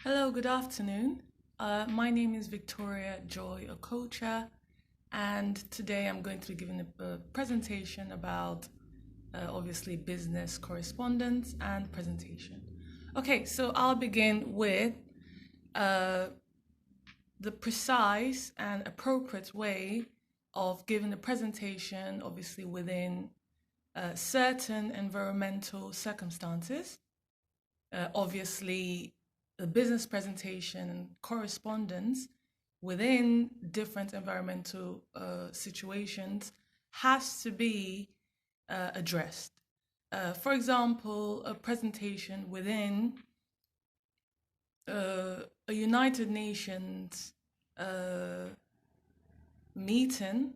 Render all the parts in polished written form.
Hello, good afternoon. My name is Victoria Joy Okocha, and today I'm going to be giving a presentation about obviously business correspondence and presentation. Okay, so I'll begin with uh, the precise and appropriate way of giving a presentation, obviously within certain environmental circumstances. Obviously, the business presentation and correspondence within different environmental situations has to be addressed. For example, a presentation within a United Nations meeting,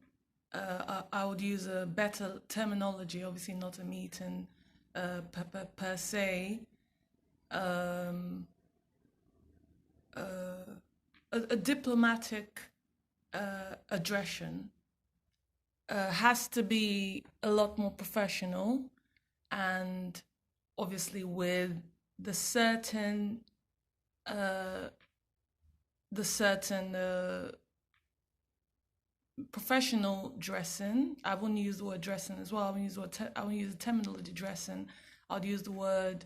I would use a better terminology, obviously not a meeting per se, um, a diplomatic aggression has to be a lot more professional and obviously with the certain uh, professional dressing. I wouldn't use the word dressing as well. I wouldn't use the terminology dressing. I'd use the word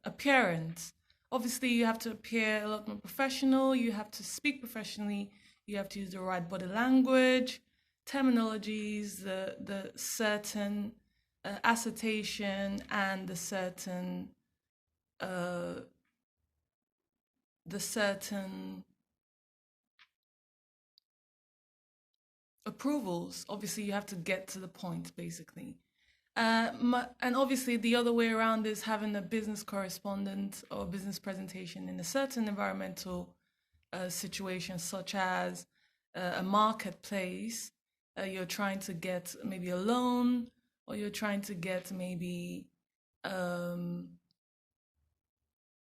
appearance. Obviously, you have to appear a lot more professional. You have to speak professionally. You have to use the right body language, terminologies, the certain assertion, and uh, the certain approvals. Obviously, you have to get to the point, basically. And obviously, the other way around is having a business correspondent or business presentation in a certain environmental situation, such as a marketplace. You're trying to get maybe a loan, or you're trying to get maybe um,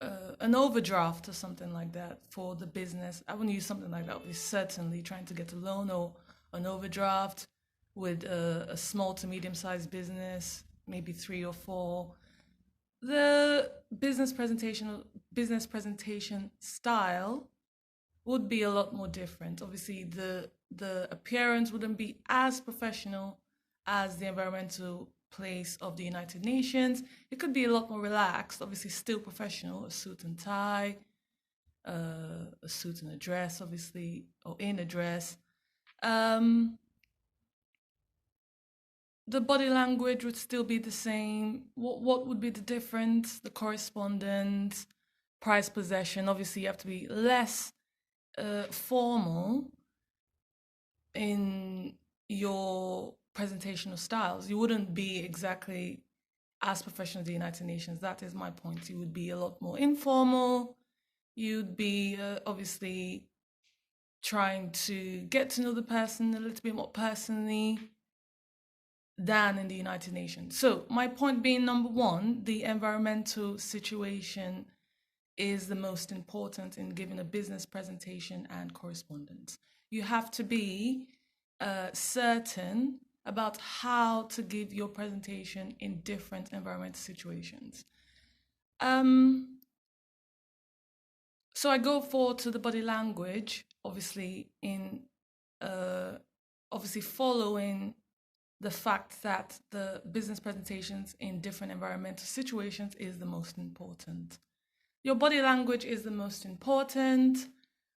an overdraft or something like that for the business. I wouldn't use something like that. We're certainly trying to get a loan or an overdraft with a small to medium sized business, maybe three or four. The business presentation style would be a lot more different. Obviously, the appearance wouldn't be as professional as the environmental place of the United Nations. It could be a lot more relaxed, obviously still professional, a suit and tie, a suit and a dress, obviously, or in a dress. Um, the body language would still be the same. What would be the difference? The correspondence, price possession. Obviously, you have to be less formal in your presentational styles. You wouldn't be exactly as professional as the United Nations. That is my point. You would be a lot more informal. You'd be obviously trying to get to know the person a little bit more personally than in the United Nations. So, my point being number one, the environmental situation is the most important in giving a business presentation and correspondence. You have to be certain about how to give your presentation in different environmental situations. Um, so I go forward to the body language, obviously in obviously following the fact that the business presentations in different environmental situations is the most important. Your body language is the most important.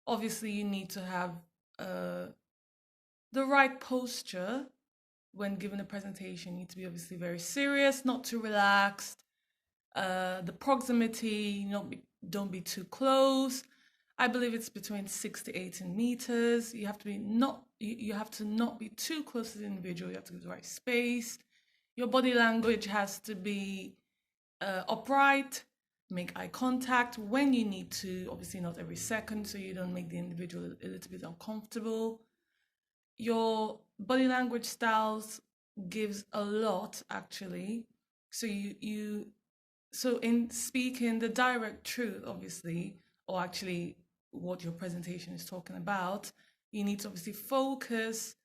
Obviously, you need to have the right posture when giving a presentation. You need to be obviously very serious, not too relaxed. The proximity, don't be too close. I believe it's between 6 to 18 meters. You have to be not you have to not be too close to the individual. You have to give the right space. Your body language has to be upright. Make eye contact when you need to. Obviously, not every second, so you don't make the individual a little bit uncomfortable. Your body language styles gives a lot actually. So so in speaking the direct truth, obviously, or actually what your presentation is talking about, you need to obviously focus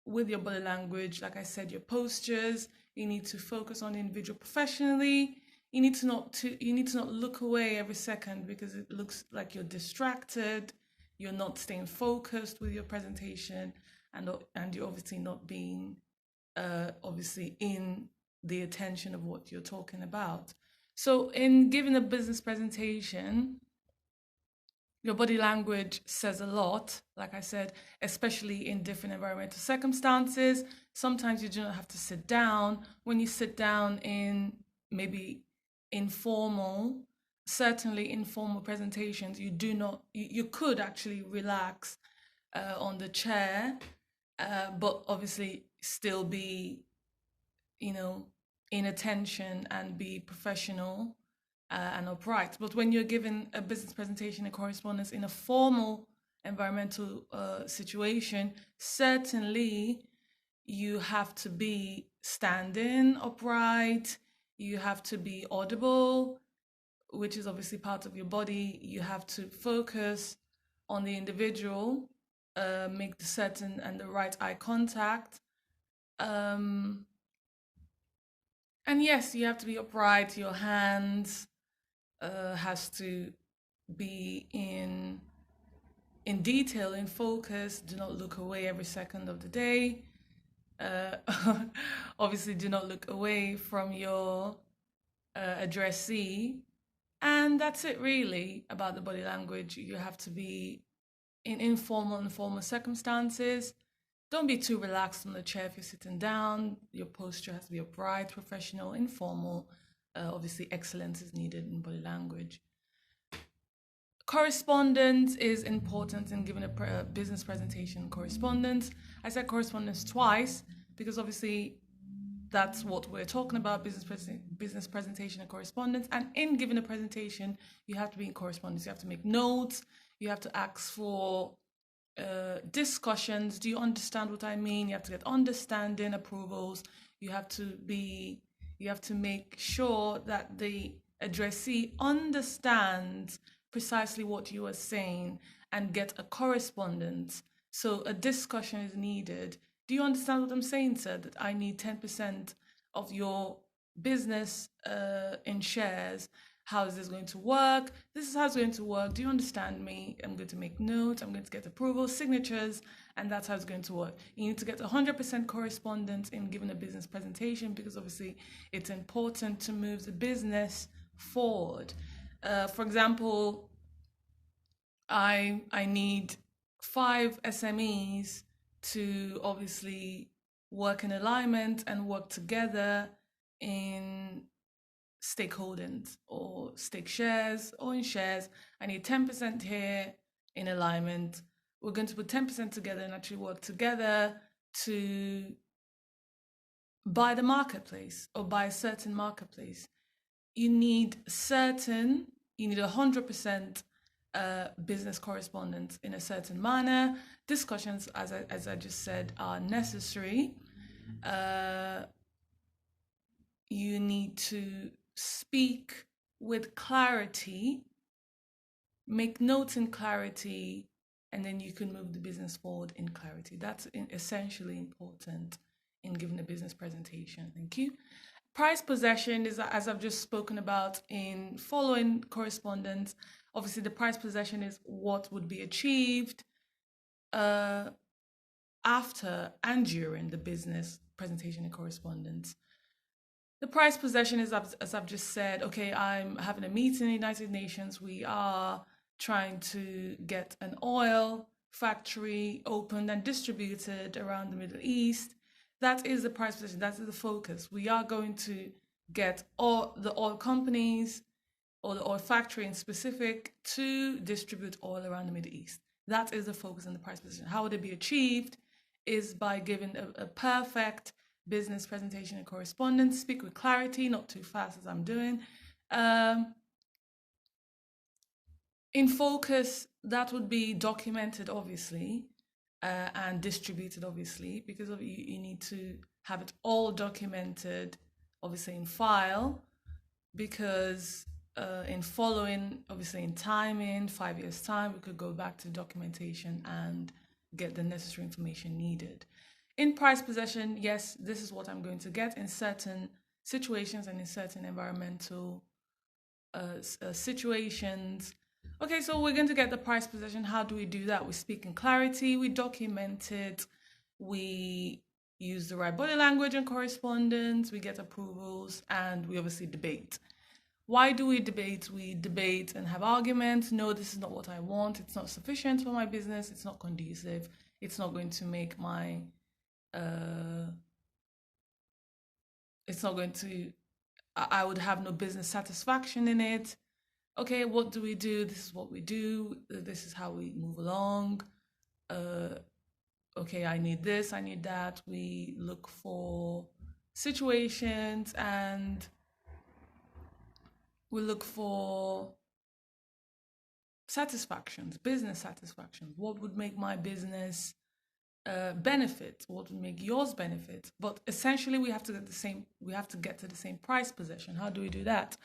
with your body language. Like I said, your postures, you need to focus on the individual professionally. you need to not look away every second because it looks like you're distracted, you're not staying focused with your presentation, and you're obviously not being obviously in the attention of what you're talking about. So in giving a business presentation, your body language says a lot, like I said, especially in different environmental circumstances. Sometimes you do not have to sit down. When you sit down in maybe informal, certainly informal presentations, you do not, you could actually relax on the chair, but obviously still be, you know, in attention and be professional and upright. But when you're given a business presentation, a correspondence in a formal environmental situation, certainly you have to be standing upright, you have to be audible, which is obviously part of your body. You have to focus on the individual, make the certain and the right eye contact. And yes, you have to be upright. Your hands has to be in detail, in focus. Do not look away every second of the day. Uh, Obviously, do not look away from your addressee. And that's it really about the body language. You have to be in informal and formal circumstances. Don't be too relaxed on the chair if you're sitting down. Your posture has to be upright, professional, informal. Obviously, excellence is needed in body language. Correspondence is important in giving a business presentation. Correspondence. I said correspondence twice because obviously that's what we're talking about, business presentation and correspondence. And in giving a presentation, you have to be in correspondence. You have to make notes. You have to ask for discussions. Do you understand what I mean? You have to get understanding, approvals. You have to make sure that the addressee understands precisely what you are saying and get a correspondence. So a discussion is needed. Do you understand what I'm saying, sir? That I need 10% of your business in shares. How is this going to work? This is how it's going to work. Do you understand me? I'm going to make notes. I'm going to get approval, signatures, and that's how it's going to work. You need to get 100% correspondence in giving a business presentation because obviously it's important to move the business forward. For example, I need 5 SMEs to obviously work in alignment and work together in stakeholdings or stake shares or in shares. I need 10% here in alignment. We're going to put 10% together and actually work together to buy the marketplace or buy a certain marketplace. You need 100% business correspondence in a certain manner. Discussions, as I just said, are necessary. You need to speak with clarity, make notes in clarity, and then you can move the business forward in clarity. That's essentially important in giving a business presentation. Thank you. Price possession is, as I've just spoken about in following correspondence. Obviously, the price possession is what would be achieved after and during the business presentation and correspondence. The price possession is, as I've just said, okay, I'm having a meeting in the United Nations. We are trying to get an oil factory opened and distributed around the Middle East. That is the price possession. That is the focus. We are going to get all the oil companies or the oil factory in specific to distribute oil around the Middle East. That is the focus on the price possession. How would it be achieved is by giving a perfect business presentation and correspondence. Speak with clarity, not too fast as I'm doing. In focus, that would be documented, obviously, and distributed, obviously, because you need to have it all documented, obviously, in file, because in following, obviously, in timing, 5 years' time, we could go back to documentation and get the necessary information needed. In price possession, yes, this is what I'm going to get in certain situations and in certain environmental situations. Okay, so we're going to get the price position. How do we do that? We speak in clarity, we document it, we use the right body language and correspondence, we get approvals, and we obviously debate. Why do we debate? We debate and have arguments. No, this is not what I want. It's not sufficient for my business. It's not conducive. It's not going to make my, it's not going to, I would have no business satisfaction in it. Okay, what do we do? This is what we do. This is how we move along. Okay, I need this, I need that. We look for situations and we look for satisfactions, business satisfactions. What would make my business benefit? What would make yours benefit? But essentially, we have to get the same. We have to get to the same price position. How do we do that?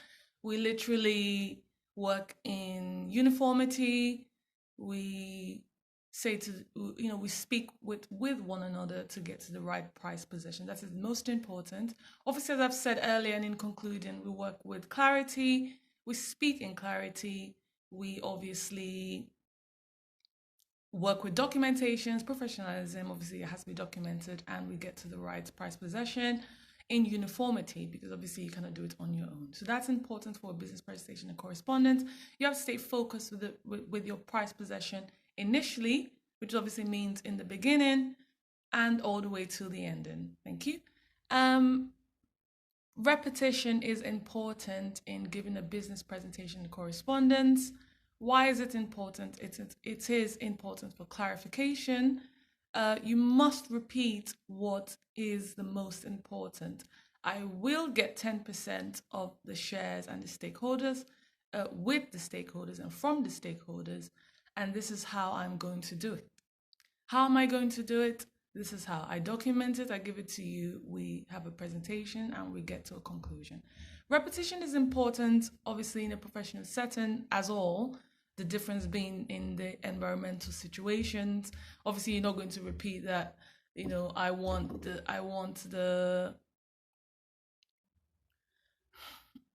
We literally work in uniformity. We say to we speak with one another to get to the right price position. That is most important. Obviously, as I've said earlier, and in concluding, we work with clarity. We speak in clarity. We obviously work with documentations, professionalism. Obviously, it has to be documented, and we get to the right price position in uniformity, because obviously you cannot do it on your own. So that's important for a business presentation and correspondence. You have to stay focused with your price position initially, which obviously means in the beginning and all the way to the ending. Thank you. Repetition is important in giving a business presentation and correspondence. Why is it important? It is important for clarification. You must repeat what is the most important. I will get 10% of the shares and the stakeholders, with the stakeholders and from the stakeholders, and this is how I'm going to do it. How am I going to do it? This is how I document it. I give it to you. We have a presentation and we get to a conclusion. Repetition is important, obviously, in a professional setting as all. The difference being in the environmental situations. Obviously, you're not going to repeat that.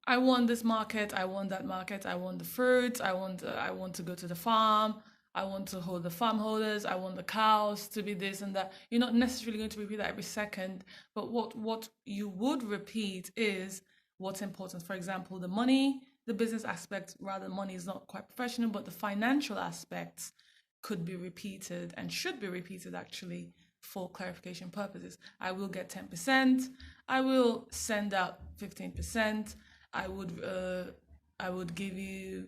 I want this market, I want that market, I want the fruits, I want to go to the farm, I want to hold the farm holders, I want the cows to be this and that. You're not necessarily going to repeat that every second, but what you would repeat is what's important. For example, the money, the business aspect, rather money is not quite professional, but the financial aspects could be repeated and should be repeated actually for clarification purposes. I will get 10%, I will send out 15%, I would give you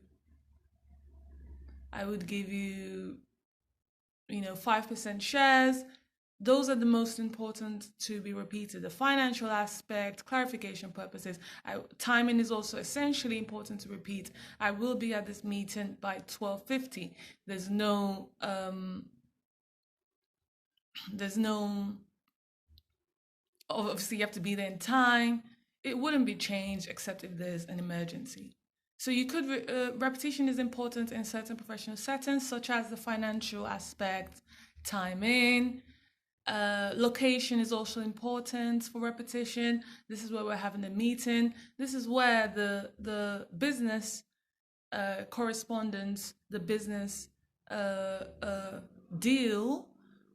5% shares. Those are the most important to be repeated. The financial aspect, clarification purposes. Timing is also essentially important to repeat. I will be at this meeting by 12:50. There's no obviously you have to be there in time. It wouldn't be changed except if there's an emergency. So you could, repetition is important in certain professional settings, such as the financial aspect, timing. Location is also important for repetition. This is where we're having a meeting. This is where the business correspondence, the business deal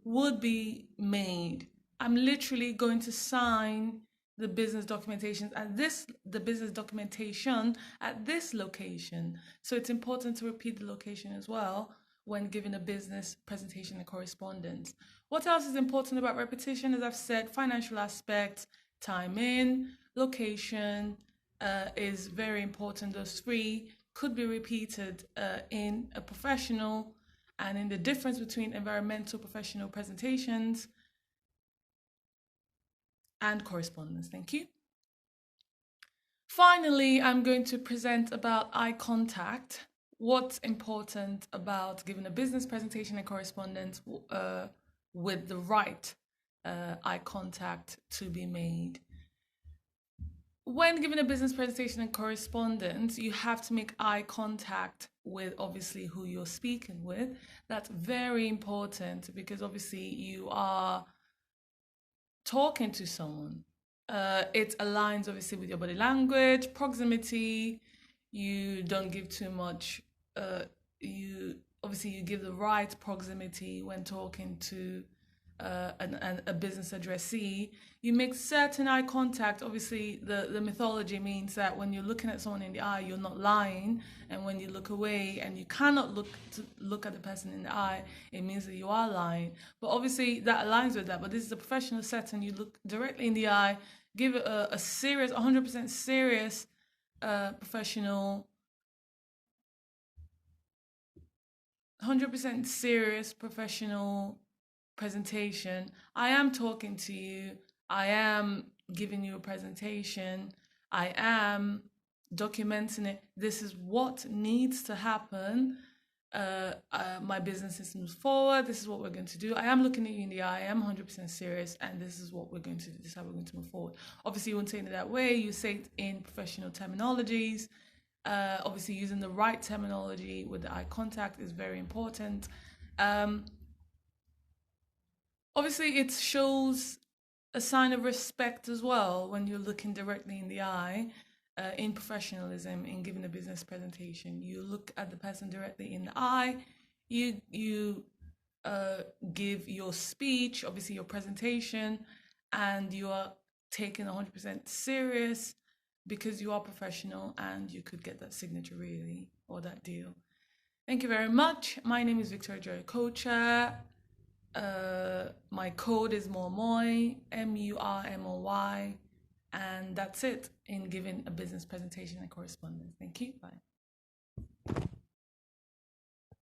would be made. I'm literally going to sign the business documentation at this location. So it's important to repeat the location as well when giving a business presentation and correspondence. What else is important about repetition? As I've said, financial aspects, time in, location is very important. Those three could be repeated in a professional, and in the difference between environmental professional presentations and correspondence. Thank you. Finally, I'm going to present about eye contact. What's important about giving a business presentation and correspondence with the right eye contact to be made. When giving a business presentation and correspondence, you have to make eye contact with obviously who you're speaking with. That's very important because obviously you are talking to someone. It aligns obviously with your body language, proximity. You don't give too much. You obviously you give the right proximity when talking to a business addressee. You make certain eye contact. Obviously, the mythology means that when you're looking at someone in the eye, you're not lying, and when you look away and you cannot look at the person in the eye, it means that you are lying. But obviously, that aligns with that. But this is a professional setting. You look directly in the eye, give it a serious, 100% serious, professional 100% serious professional presentation. I am talking to you. I am giving you a presentation. I am documenting it. This is what needs to happen. My business is moved forward. This is what we're going to do. I am looking at you in the eye. I am 100% serious, and this is what we're going to do. This is how we're going to move forward. Obviously, you won't say it that way. You say it in professional terminologies. Obviously, using the right terminology with the eye contact is very important. Obviously, it shows a sign of respect as well when you're looking directly in the eye. In professionalism, in giving a business presentation, you look at the person directly in the eye. You give your speech, obviously your presentation, and you are taken 100% serious because you are professional and you could get that signature really or that deal. Thank you very much. My name is Victoria Joy Kocha. My code is Mormoy, MURMOY, and that's it in giving a business presentation and correspondence. Thank you. Bye.